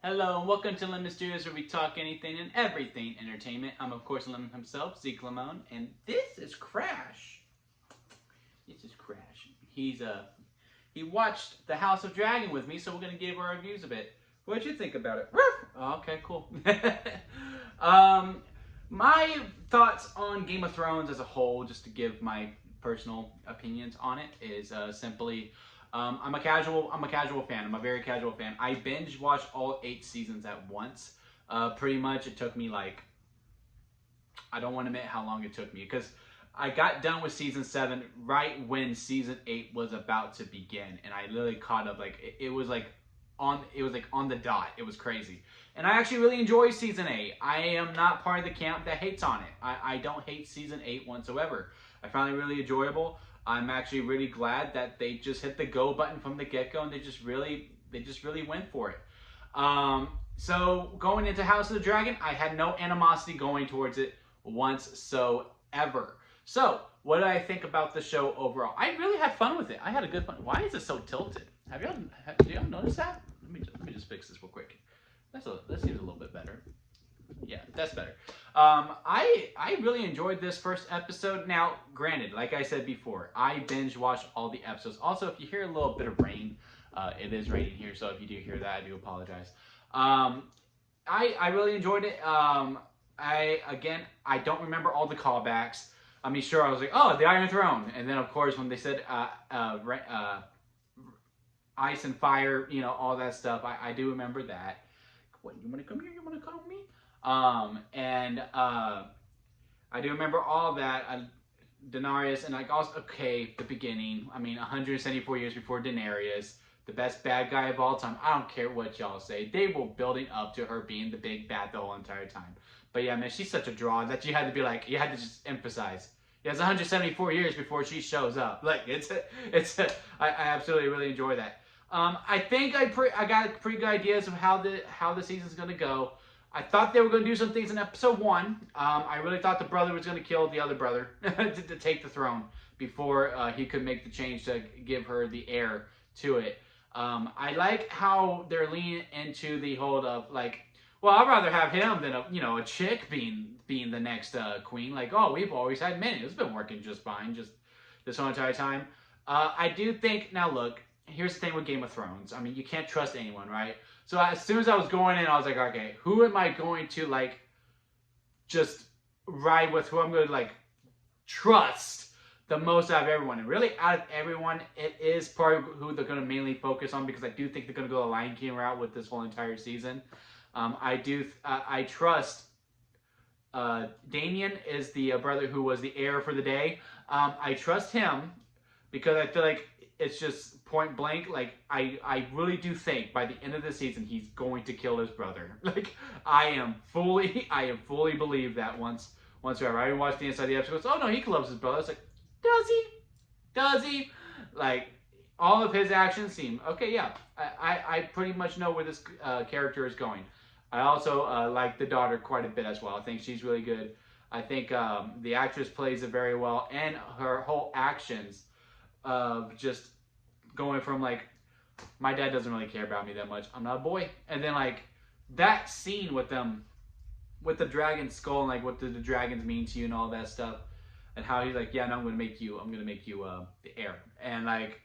Hello and welcome to Lemon Studios, where we talk anything and everything entertainment. I'm of course Lemon himself, Zeke Lemon, and this is Crash. This is Crash. He watched The House of Dragon with me, so we're gonna give our reviews of it. What'd you think about it? Oh, okay, cool. My thoughts on Game of Thrones as a whole, just to give my personal opinions on it, is simply. I'm a casual fan. I'm a very casual fan. I binge watched all 8 seasons at once. Pretty much, it took me like, I don't want to admit how long it took me, because I got done with season 7 right when season 8 was about to begin, and I literally caught up. Like it was like on the dot. It was crazy, and I actually really enjoy season 8. I am not part of the camp that hates on it. I don't hate season 8 whatsoever. I found it really enjoyable. I'm actually really glad that they just hit the go button from the get-go, and they just really went for it. So going into House of the Dragon, I had no animosity going towards it whatsoever. So what did I think about the show overall? I really had fun with it. I had a good fun. Why is it so tilted? Do y'all notice that? Let me just fix this real quick. That seems a little bit better. Yeah, that's better. I really enjoyed this first episode. Now, granted, like I said before, I binge watched all the episodes. Also, if you hear a little bit of rain, it is raining here, so if you do hear that, I do apologize. I really enjoyed it. I don't remember all the callbacks. I mean, sure, I was like, oh, the Iron Throne, and then of course when they said ice and fire, you know, all that stuff, I do remember that. What, you want to come here? You want to call me? I do remember all that. Daenerys, and like also, okay, the beginning. I mean, 174 years before Daenerys, the best bad guy of all time. I don't care what y'all say. They were building up to her being the big bad the whole entire time. But yeah, man, she's such a draw that you had to be like, you had to just emphasize. Yeah, it's 174 years before she shows up. Like, I absolutely really enjoy that. I think I got pretty good ideas of how the season's gonna go. I thought they were going to do some things in episode 1. I really thought the brother was going to kill the other brother to take the throne before he could make the change to give her the heir to it. I like how they're leaning into the whole of like, well, I'd rather have him than a chick being the next queen. Like, oh, we've always had men. It's been working just fine, just this whole entire time. I do think, now look, here's the thing with Game of Thrones. I mean, you can't trust anyone, right? So as soon as I was going in, I was like, okay, who am I going to like just ride with? Who I'm going to like trust the most out of everyone? And really, out of everyone, it is probably who they're going to mainly focus on, because I do think they're going to go the Lion King route with this whole entire season. I trust Damien is the brother who was the heir for the day. I trust him because I feel like it's just point blank. Like, I really do think by the end of the season he's going to kill his brother. Like, I fully believe that once whoever I watched the inside the episode goes, oh no, he loves his brother. It's like, does he? Like, all of his actions seem okay. Yeah, I pretty much know where this character is going. I also like the daughter quite a bit as well. I think she's really good. I think the actress plays it very well, and her whole actions of just going from like, my dad doesn't really care about me that much, I'm not a boy, and then like that scene with them with the dragon skull and like what the dragons mean to you and all that stuff, and how he's like, yeah, no, I'm gonna make you the heir, and like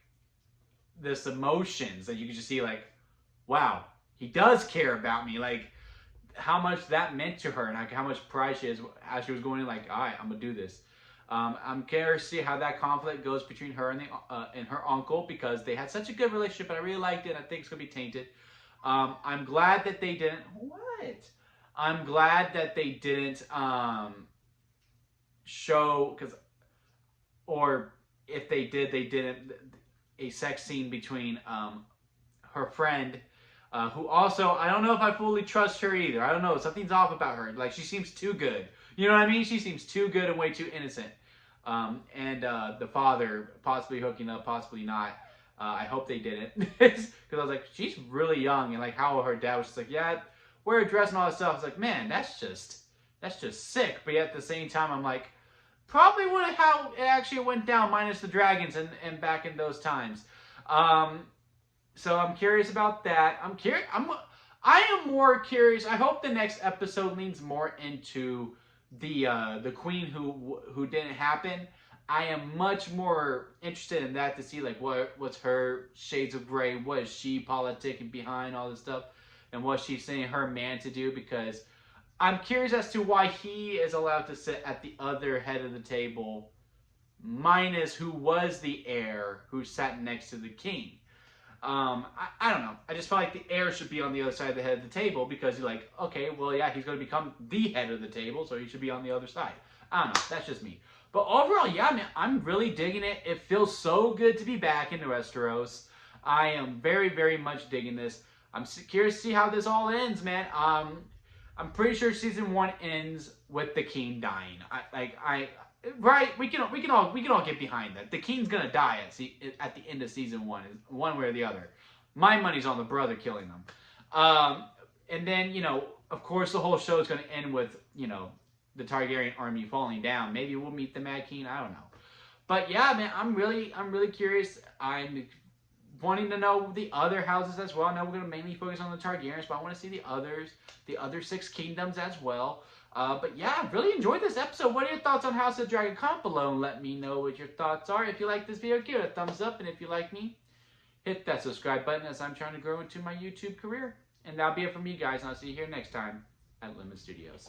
this emotions that you can just see, like, wow, he does care about me, like how much that meant to her, and like how much pride she is as she was going in, like, all right, I'm gonna do this. I'm curious to see how that conflict goes between her and her uncle, because they had such a good relationship, and I really liked it. I think it's gonna be tainted. I'm glad that they didn't. What? I'm glad that they didn't show, or if they did, they didn't a sex scene between her friend. Who also, I don't know if I fully trust her either. I don't know. Something's off about her. Like, she seems too good. You know what I mean? She seems too good and way too innocent. And the father possibly hooking up, possibly not. I hope they didn't. Because I was like, she's really young. And like how her dad was just like, yeah, wear a dress and all that stuff. I was like, man, that's just sick. But yet at the same time, I'm like, probably how it actually went down, minus the dragons and back in those times. So I'm curious about that. I am more curious. I hope the next episode leans more into the queen who didn't happen. I am much more interested in that to see like what's her shades of gray, what is she politicking behind all this stuff, and what she's saying her man to do, because I'm curious as to why he is allowed to sit at the other head of the table, minus who was the heir who sat next to the king. I don't know. I just feel like the heir should be on the other side of the head of the table, because you're like, okay, well, yeah, he's going to become the head of the table, so he should be on the other side. I don't know. That's just me. But overall, yeah, man, I'm really digging it. It feels so good to be back in Westeros. I am very, very much digging this. I'm curious to see how this all ends, man. I'm pretty sure season 1 ends with the king dying. Right? We can all get behind that. The king's gonna die at the end of season 1, one way or the other. My money's on the brother killing them. And then, you know, of course, the whole show is gonna end with, you know, the Targaryen army falling down. Maybe we'll meet the Mad King. I don't know. But yeah, man, I'm really curious. I'm wanting to know the other houses as well. I know we're gonna mainly focus on the Targaryens, but I want to see the other 6 kingdoms as well. But yeah, I really enjoyed this episode. What are your thoughts on House of Dragon? Comment below and let me know what your thoughts are. If you like this video, give it a thumbs up. And if you like me, hit that subscribe button, as I'm trying to grow into my YouTube career. And that'll be it from me, guys. And I'll see you here next time at Lemon Studios.